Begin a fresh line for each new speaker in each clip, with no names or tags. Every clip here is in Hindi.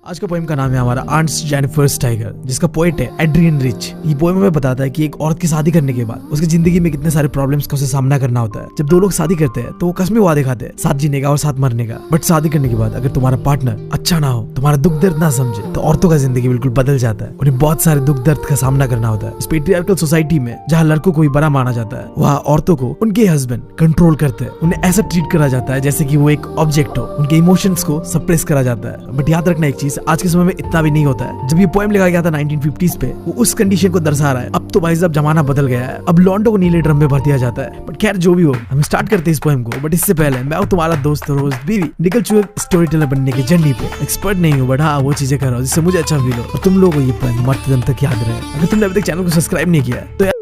आज का पोएम का नाम है हमारा आंट जेनिफर्स टाइगर, जिसका पोएट है एड्रियन रिच। ये पोएम हमें बताता है कि एक औरत की शादी करने के बाद उसकी जिंदगी में कितने सारे प्रॉब्लम्स का उसे सामना करना होता है। जब दो लोग शादी करते हैं तो वो कसमें वादे खाते हैं साथ जीने का और साथ मरने का, बट शादी करने के बाद अगर तुम्हारा पार्टनर अच्छा ना हो, तुम्हारा दुख दर्द ना समझे, तो औरतों का जिंदगी बिल्कुल बदल जाता है। उन्हें बहुत सारे दुख दर्द का सामना करना होता है। इस पेट्रियार्कल सोसाइटी में जहाँ लड़कों को ही बड़ा माना जाता है, वहाँ औरतों को उनके हस्बैंड कंट्रोल करते हैं। उन्हें ऐसा ट्रीट करा जाता है जैसे कि वो एक ऑब्जेक्ट हो। उनके इमोशंस को सप्रेस करा जाता है। बट याद रखना एक चीज, आज के समय में इतना भी नहीं होता है। जब ये पोएम लिखा गया था 1950s पे, वो उस कंडीशन को दर्शा रहा है। अब तो भाई साहब जमाना बदल गया है, अब लॉन्डो को नीले ड्रम में भर दिया जाता है। बट खैर जो भी हो, हम स्टार्ट करते हैं इस पोएम को। बट इससे पहले मैं हूं तुम्हारा दोस्त रोज बीवी, निकल चुके स्टोरी टेलर बनने की जर्नी पे। एक्सपर्ट नहीं हूँ, बट हाँ वो चीजें कर रहा हूँ जिससे मुझे अच्छा फील हो और तुम लोगों को ये पोएम मरते दम तक याद रहे। अगर तुमने अभी तक चैनल को सब्सक्राइब नहीं किया है तो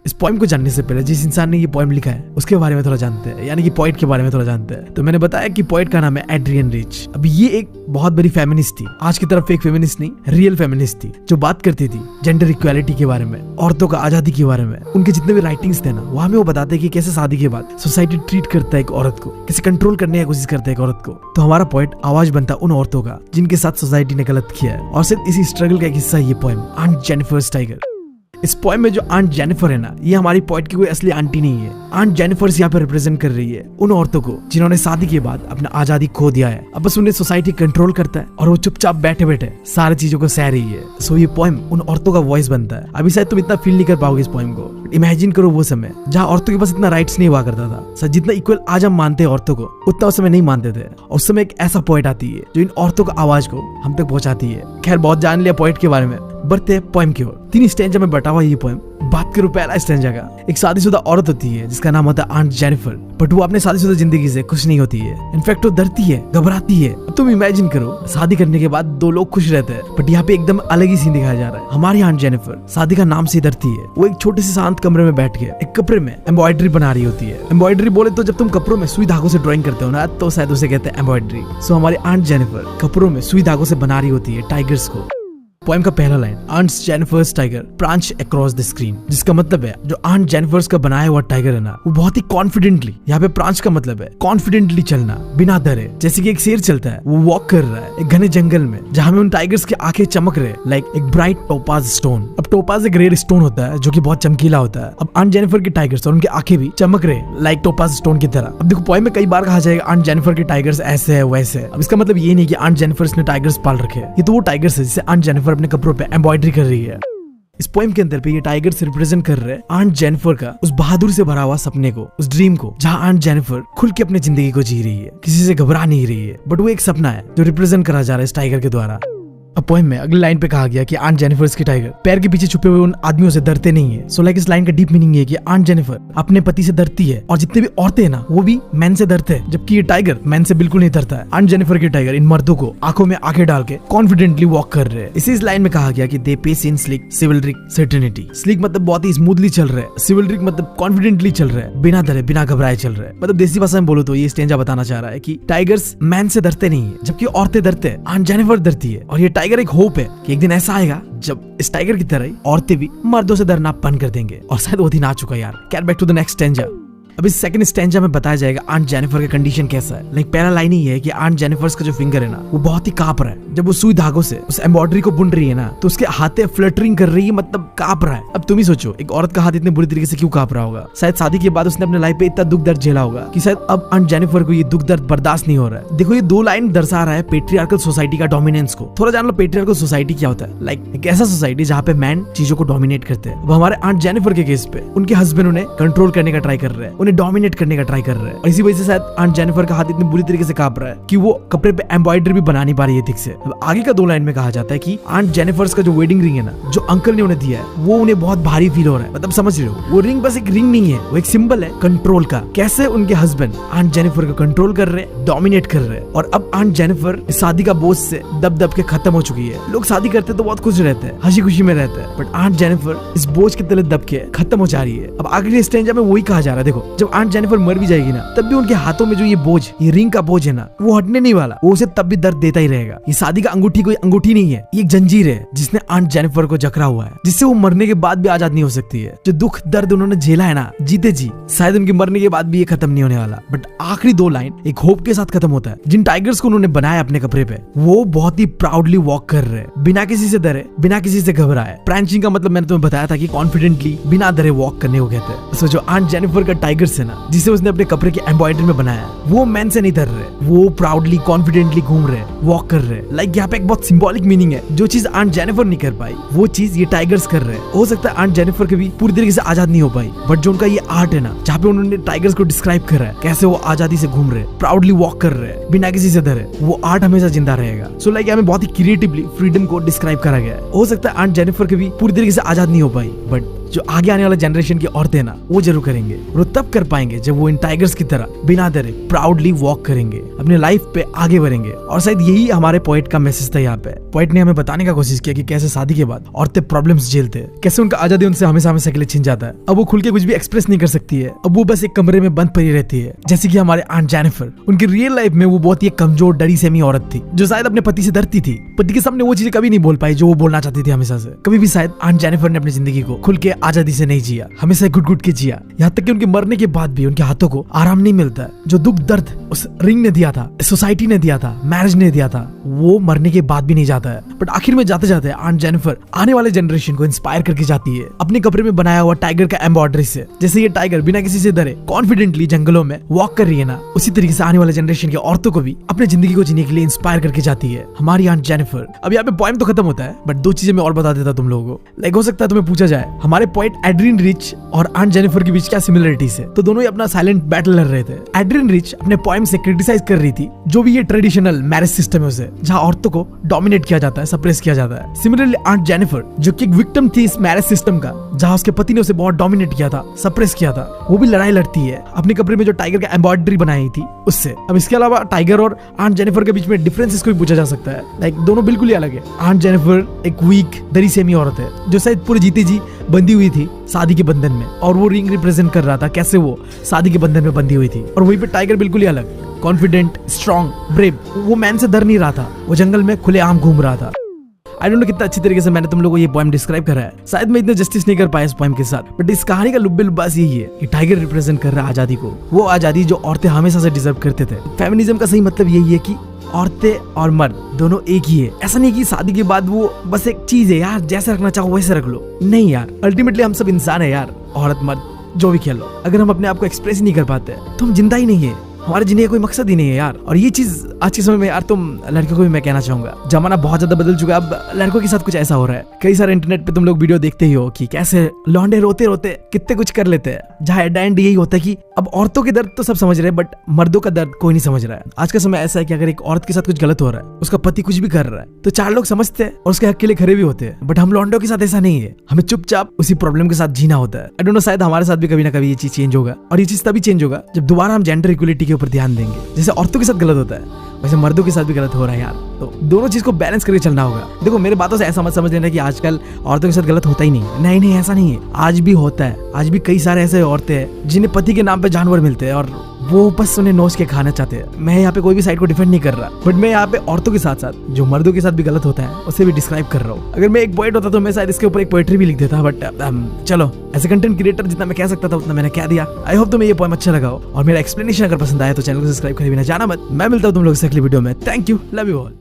इस पोएम को जानने से पहले जिस इंसान ने ये पोएम लिखा है उसके बारे में थोड़ा जानते हैं, यानी कि पोएट के बारे में थोड़ा जानते हैं। तो मैंने बताया कि पोएट का नाम है एड्रियन रिच। अब ये एक बहुत बड़ी फेमिनिस्ट थी। आज की तरफ फेक फेमिनिस्ट नहीं, रियल फेमिनिस्ट थी, जो बात करती थी जेंडर इक्वालिटी के बारे में, औरतों का आजादी के बारे में। उनके जितने भी राइटिंग्स थे ना, वहां में वो बताते हैं कि कैसे शादी के बाद सोसाइटी ट्रीट करता है एक औरत को, कैसे कंट्रोल करने की कोशिश करता है एक औरत को। तो हमारा पोएट आवाज बनता उन औरतों का जिनके साथ सोसाइटी ने गलत किया है, और सिर्फ इसी स्ट्रगल का एक हिस्सा ये पोएम आंट जेनिफर्स टाइगर। इस पोएम में जो आंट जेनिफर है ना, ये हमारी पोएट की कोई असली आंटी नहीं है। आंट जेनिफर यहाँ पे रिप्रेजेंट कर रही है उन औरतों को जिन्होंने शादी के बाद अपना आजादी खो दिया है। अब बस उन्हें सोसाइटी कंट्रोल करता है और वो चुपचाप बैठे बैठे सारी चीजों को सह रही है। सो ये पोएम उन औरतों का वॉइस बनता है। अभी शायद तुम इतना फील नहीं कर पाओगे इस पोएम को। इमेजिन करो वो समय जहाँ औरतों के पास इतना राइट्स नहीं हुआ करता था। सर जितना इक्वल आज हम मानते हैं औरतों को, उतना उस समय नहीं मानते थे। और उस समय एक ऐसा पोएट आती है जो इन औरतों का आवाज को हम तक पहुंचाती है। खैर बहुत जान लिया पोएट के बारे में, बढ़ते हैं पोएम की ओर। 3 स्टैंजा में बटा हुआ ये पोएम। बात करूं पहला स्टैंजा का, एक शादीशुदा औरत होती है जिसका नाम होता है आंट जेनिफर, बट वो अपने शादीशुदा जिंदगी से खुश नहीं होती है। इनफैक्ट वो डरती है, घबराती है। तुम इमेजिन करो शादी करने के बाद 2 लोग खुश रहते हैं, बट यहाँ पे एकदम अलग ही सीन दिखाया जा रहा है। हमारी आंट जेनिफर शादी का नाम से डरती है। वो एक छोटे से शांत कमरे में बैठ के एक कपड़े में एम्ब्रॉयडरी बना रही होती है। एम्ब्रॉयडरी बोले तो जब तुम कपड़ों में सुई धागों से ड्राइंग करते हो ना, तो शायद उसे कहते हैं एम्ब्रॉयडरी। सो हमारी आंट जेनिफर कपड़ों में सुई धागों से बना रही होती है टाइगर्स को। पोएम का पहला line, aunt Jennifer's tiger prance across the screen, जिसका मतलब है जो आंट जेनिफर्स का बनाया हुआ टाइगर है ना, वो बहुत ही कॉन्फिडेंटली, यहाँ पे ब्रांच का मतलब है कॉन्फिडेंटली चलना बिना डरे, जैसे कि एक शेर चलता है। वो वॉक कर रहा है एक घने जंगल में जहाँ में उन टाइगर्स की आंखें चमक रहे लाइक एक ब्राइट टोपाज स्टोन। अब टोपाज एक रेयर स्टोन होता है जो कि बहुत चमकीला होता है। अब आंट जेनिफर के टाइगर्स और उनकी आंखें भी चमक रहे लाइक टोपाज स्टोन की तरह। अब देखो पोएम में कई बार कहा जाएगा आंट जेनिफर के टाइगर्स ऐसे है वैसे है। अब इसका मतलब ये नहीं कि आंट जेनिफर ने टाइगर्स पाल रखे हैं। ये तो वो टाइगर्स है जिसे आंट जेनिफर अपने कपड़ों पे एम्ब्रॉयडरी कर रही है। इस पोएम के अंदर पे ये टाइगर से रिप्रेजेंट कर रहे हैं आंट जेनिफर का उस बहादुरी से भरा हुआ सपने को, उस ड्रीम को, जहां आंट जेनिफर खुल के अपनी जिंदगी को जी रही है, किसी से घबरा नहीं रही है। बट वो एक सपना है जो रिप्रेजेंट करा जा रहा है इस टाइगर के द्वारा। अब पोएम में अगली लाइन पे कहा गया कि आंट जेनिफर्स के टाइगर पैर के पीछे छुपे हुए उन आदमियों से डरते नहीं है। सो लाइक इस लाइन का डीप मीनिंग ये कि आंट जेनिफर अपने पति से डरती है, और जितने भी औरतें हैं ना वो भी मैन से डरते हैं, जबकि ये टाइगर मैन से बिल्कुल नहीं डरता है। आंट जेनिफर के टाइगर इन मर्दों को आंखों में आंखें डाल के कॉन्फिडेंटली वॉक कर रहे हैं। इस लाइन में कहा गया कि दे पेस इन स्लिक सिविलरिक सर्टेनिटी। स्लिक मतलब बहुत ही स्मूथली चल रहे हैं, सिविलरिक मतलब कॉन्फिडेंटली चल रहे हैं, बिना डरे बिना घबराए चल रहे हैं। मतलब देसी भाषा में बोलो तो ये स्टेंजा बताना चाह रहा है कि टाइगर्स मैन से डरते नहीं है, जबकि औरतें डरते हैं। आंट जेनिफर डरती है, और ये टाइगर एक होप है कि एक दिन ऐसा आएगा जब इस टाइगर की तरह औरतें भी मर्दों से डरना बंद कर देंगे। और शायद वो दिन आ चुका है यार। Get back to the next stanza. अब इस सेकंड स्टैंजा में बताया जाएगा आंट जेनिफर का कंडीशन कैसा है। लाइक पहला लाइन ही है कि आंट जेनिफर्स का जो फिंगर है ना, वो बहुत ही कांप रहा है। जब वो सुई धागों से उस एम्ब्रॉयडरी को बुन रही है ना, तो उसके हाथे फ्लटरिंग कर रही है, मतलब कांप रहा है। अब तुम ही सोचो एक औरत का हाथ इतने बुरी तरीके से क्यों कांप रहा होगा। शायद शादी के बाद उसने अपने लाइफ पे इतना दुख दर्द झेला होगा कि शायद अब आंट जेनिफर को ये दुख दर्द बर्दाश्त नहीं हो रहा है। देखो ये 2 लाइन दर्शा रहा है पेट्रियार्कल सोसाइटी का डोमिनेंस को। थोड़ा जान लो पेट्रियार्कल सोसाइटी क्या होता है। लाइक एक ऐसा सोसाइटी जहाँ पे मैन चीजों को डोमिनेट करते हैं। अब हमारे आंट जेनिफर के केस पे उनके हस्बैंड उन्हें कंट्रोल करने का ट्राई कर रहे हैं, उन्हें डोमिनेट करने का ट्राई कर रहे हैं, और इसी वजह से शायद आंट जेनिफर का हाथ इतनी बुरी तरीके से कांप रहा है कि वो कपड़े पे एम्ब्रॉयडरी भी बना नहीं पा रही है ठीक से। अब आगे का 2 लाइन में कहा जाता है कि आंट जेनिफर्स का जो वेडिंग रिंग है ना, जो अंकल ने उन्हें दिया है, वो उन्हें बहुत भारी फील हो रहा है। मतलब समझ रहे हो, वो रिंग बस एक रिंग नहीं है, वो एक सिंबल है कंट्रोल का। कैसे उनके हस्बैंड आंट जेनिफर को कंट्रोल कर रहे हैं, डोमिनेट कर रहे हैं। और अब आंट जेनिफर शादी का बोझ से दब दब के खत्म हो चुकी है। लोग शादी करते तो बहुत खुश रहते हैं, हंसी खुशी में रहते हैं, बट आंट जेनिफर इस बोझ के तले दब के खत्म हो जा रही है। अब आखिरी स्टेंजा में वही कहा जा रहा है। देखो जब आंट जेनिफर मर भी जाएगी ना, तब भी उनके हाथों में जो ये बोझ, ये रिंग का बोझ है ना, वो हटने नहीं वाला। वो उसे तब भी दर्द देता ही रहेगा। ये शादी का अंगूठी कोई अंगूठी नहीं है, ये एक जंजीर है जिसने आंट जेनिफर को जकड़ा हुआ है, जिससे वो मरने के बाद भी आजाद नहीं हो सकती है। जो दुख दर्द उन्होंने झेला है ना जीते जी, शायद उनके मरने के बाद भी ये खत्म नहीं होने वाला। बट आखिरी 2 लाइन एक होप के साथ खत्म होता है। जिन टाइगर्स को उन्होंने बनाया अपने कपड़े पे, वो बहुत ही प्राउडली वॉक कर रहे हैं, बिना किसी से डरे, बिना किसी से घबराए। प्रैंचिंग का मतलब मैंने तुम्हें बताया था कि कॉन्फिडेंटली बिना डरे वॉक करने को कहते हैं। सो जो आंट जेनिफर का टाइगर्स है ना, जिसे उसने अपने कपड़े के एम्ब्रॉयडरी में बनाया, वो मैन से नहीं डर रहे, वो प्राउडली कॉन्फिडेंटली घूम रहे, वॉक कर रहे। लाइक यहाँ पे एक बहुत सिंबॉलिक मीनिंग है। जो चीज आंट जेनिफर नहीं कर पाई, वो चीज ये टाइगर्स कर रहे हैं। हो सकता है आंट जेनिफर कभी पूरी तरीके से आजाद नहीं हो पाई, बट जो उनका ये आर्ट है ना, जहाँ पे उन्होंने टाइगर्स को डिस्क्राइब करा है, कैसे वो आजादी से घूम रहे, प्राउडली वॉक कर रहे हैं, बिना किसी से डरे, वो आर्ट हमेशा जिंदा रहेगा। सो लाइक हमें बहुत ही क्रिएटिवली फ्रीडम को डिस्क्राइब करा गया है। हो सकता है आंट जेनिफर कभी पूरी तरीके से आजाद नहीं हो पाई, बट जो आगे आने वाला जनरेशन की औरतें ना, वो जरूर करेंगे। वो तब कर पाएंगे जब वो इन टाइगर्स की तरह बिना डरे प्राउडली वॉक करेंगे, अपने लाइफ पे आगे बढ़ेंगे। और शायद यही हमारे पोएट का मैसेज था यहाँ पे। पोएट ने हमें बताने का कोशिश किया कि कैसे शादी के बाद औरतें प्रॉब्लम्स झेलते हैं, कैसे उनका आजादी उनसे हमेशा हमेशा के लिए छिन जाता है। अब वो खुल के कुछ भी एक्सप्रेस नहीं कर सकती है, अब वो बस एक कमरे में बंद पड़ी रहती है। जैसे कि हमारे आंट जेनिफर, उनकी रियल लाइफ में वो बहुत ही कमजोर डरी सहमी औरत थी, जो शायद अपने पति से डरती थी। पति के सामने वो चीजें कभी नहीं बोल पाई जो वो बोलना चाहती थी हमेशा से। कभी भी शायद आंट जेनिफर ने अपनी जिंदगी को खुल के आजादी से नहीं जिया, हमेशा घुट घुट के जिया। यहाँ तक कि उनके मरने के बाद भी उनके हाथों को आराम नहीं मिलता है। जो दुख दर्द उस रिंग ने दिया था, सोसाइटी ने दिया था, मैरिज ने दिया था, वो मरने के बाद भी नहीं जाता है। बट आखिर में जाते जाते आंट जेनिफर आने वाले जनरेशन को इंस्पायर करके जाती है अपने कपड़े में बनाया हुआ टाइगर का एम्ब्रॉयडरी से। जैसे ये टाइगर बिना किसी से डरे कॉन्फिडेंटली जंगलों में वॉक कर रही है ना, उसी तरीके से आने वाले जनरेशन की औरतों को भी अपनी जिंदगी को जीने के लिए इंस्पायर करके जाती है हमारी आंट जेनिफर। अब यहाँ पे पोएम तो खत्म होता है, बट 2 चीजें मैं और बता देता तुम लोगों को। लाइक हो सकता है तुम्हें पूछा जाए हमारे पोएट एड्रियन रिच और आंट जेनिफर के बीच क्या सिमिलरिटीज है, तो दोनों ही अपना साइलेंट बैटल लड़ रहे थे। एड्रियन रिच अपने पोएम से क्रिटिसाइज कर रही थी जो भी ये ट्रेडिशनल मैरिज सिस्टम है उसे, जहाँ औरतों को डोमिनेट किया जाता है, सप्रेस किया जाता है। सिमिलरली आंट जेनिफर, जो कि एक विक्टिम थी इस मैरिज सिस्टम का, जहाँ उसके पति ने उसे बहुत डोमिनेट किया था, सप्रेस किया था, वो भी लड़ाई लड़ती है अपने कपड़े में जो टाइगर का एम्ब्रॉयडरी बनाई थी उससे। अब इसके अलावा टाइगर और आंट जेनिफर के बीच में डिफरेंसेस को भी पूछा जा सकता है। लाइक दोनों बिल्कुल ही अलग है। आंट जेनिफर एक वीक दरी सेमी औरत है, जो शायद पूरे जीते जी बंधी हुई थी शादी के बंधन में, और वो रिंग रिप्रेजेंट कर रहा था कैसे वो शादी के बंधन में बंधी हुई थी। और वहीं पे टाइगर बिल्कुल ही अलग, कॉन्फिडेंट, स्ट्रॉन्ग, ब्रेव, वो मैन से डर नहीं रहा था, वो जंगल में खुलेआम घूम रहा था। आई डोंट नो कितना अच्छी तरीके से मैंने तुम लोगों को ये पोएम डिस्क्राइब करा है। शायद मैं इतना जस्टिस नहीं कर पाया इस पोएम के साथ, बट इस कहानी का लुब्बे लुब्बास यही है कि टाइगर रिप्रेजेंट कर रहा है आजादी को, वो आजादी जो औरतें हमेशा से डिजर्व करते थे। फेमिनिज्म का सही मतलब यही है कि औरतें और मर्द दोनों एक ही है। ऐसा नहीं कि शादी के बाद वो बस एक चीज है यार, जैसे रखना चाहो वैसे रख लो। नहीं यार, अल्टीमेटली हम सब इंसान है यार, औरत मर्द जो भी खेल लो। अगर हम अपने आप को एक्सप्रेस ही नहीं कर पाते तो हम जिंदा ही नहीं है, हमारे जीने का कोई मकसद ही नहीं है यार। और ये चीज आज के समय में यार, तुम लड़कियों को भी मैं कहना चाहूंगा, जमाना बहुत ज्यादा बदल चुका है। अब लड़कों के साथ कुछ ऐसा हो रहा है, कई सारे इंटरनेट पे तुम लोग वीडियो देखते ही हो कि कैसे लौंडे रोते रोते कितने कुछ कर लेते हैं, जहाँ एट द एंड यही होता है कि अब औरतों के दर्द तो सब समझ रहे हैं, बट मर्दों का दर्द कोई नहीं समझ रहा है। आज का समय ऐसा है कि अगर एक औरत के साथ कुछ गलत हो रहा है, उसका पति कुछ भी कर रहा है, तो 4 लोग समझते हैं और उसके हक के लिए खड़े भी होते हैं। बट हम लौंडों के साथ ऐसा नहीं है, हमें चुपचाप उसी प्रॉब्लम के साथ जीना होता है। आई डोंट नो, शायद हमारे साथ भी कभी ना कभी ये चीज चेंज होगा, और ये चीज तभी चेंज होगा जब दोबारा हम जेंडर इक्वलिटी के ऊपर ध्यान देंगे। जैसे औरतों के साथ गलत होता है, वैसे मर्दों के साथ भी गलत हो रहा है यार। तो दोनों चीज को बैलेंस करके चलना होगा। देखो, मेरे बातों से ऐसा मत समझ लेना कि आजकल औरतों के साथ गलत होता ही नहीं है। नहीं नहीं, ऐसा नहीं है, आज भी होता है। आज भी कई सारे ऐसे औरतें हैं जिन्हें पति के नाम पे जानवर मिलते हैं और वो बस उन्हें नोच के खाना चाहते हैं। मैं यहाँ पे कोई भी साइड को डिफेंड नहीं कर रहा, बट मैं यहाँ पे औरतों के साथ साथ जो मर्दों के साथ भी गलत होता है उसे भी डिस्क्राइब कर रहा हूँ। अगर मैं एक पोएट होता तो मैं शायद इसके ऊपर एक पोएट्री भी लिख देता, बट चलो, एज ए कंटेंट क्रिएटर जितना मैं कह सकता था उतना मैंने कह दिया। आई होप तुम्हें ये पोएम अच्छा लगा हो, और मेरा एक्सप्लेनेशन अगर पसंद आया तो चैनल को सब्सक्राइब करे बिना जाना मत। मैं मिलता हूँ तुम लोग से अगली वीडियो में। Thank you, love you all.